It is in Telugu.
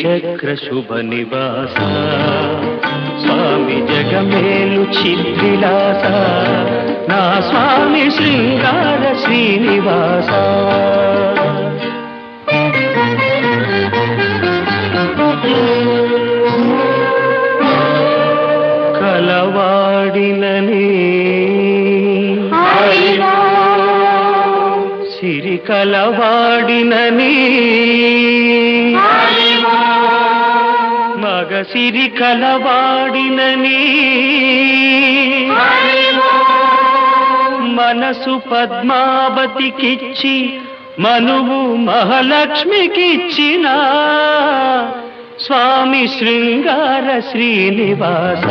శ్రీచక్ర శుభ నివాస స్వామి జగమేలు చిద్విలాస నా స్వామి శృంగార శ్రీనివాస కలవాడినని సిరి కలవాడినని మగ సిరి కలవాడినని మనసు పద్మావతికిచ్చి మనువు మహాలక్ష్మికిచ్చిన స్వామి శృంగార శ్రీనివాస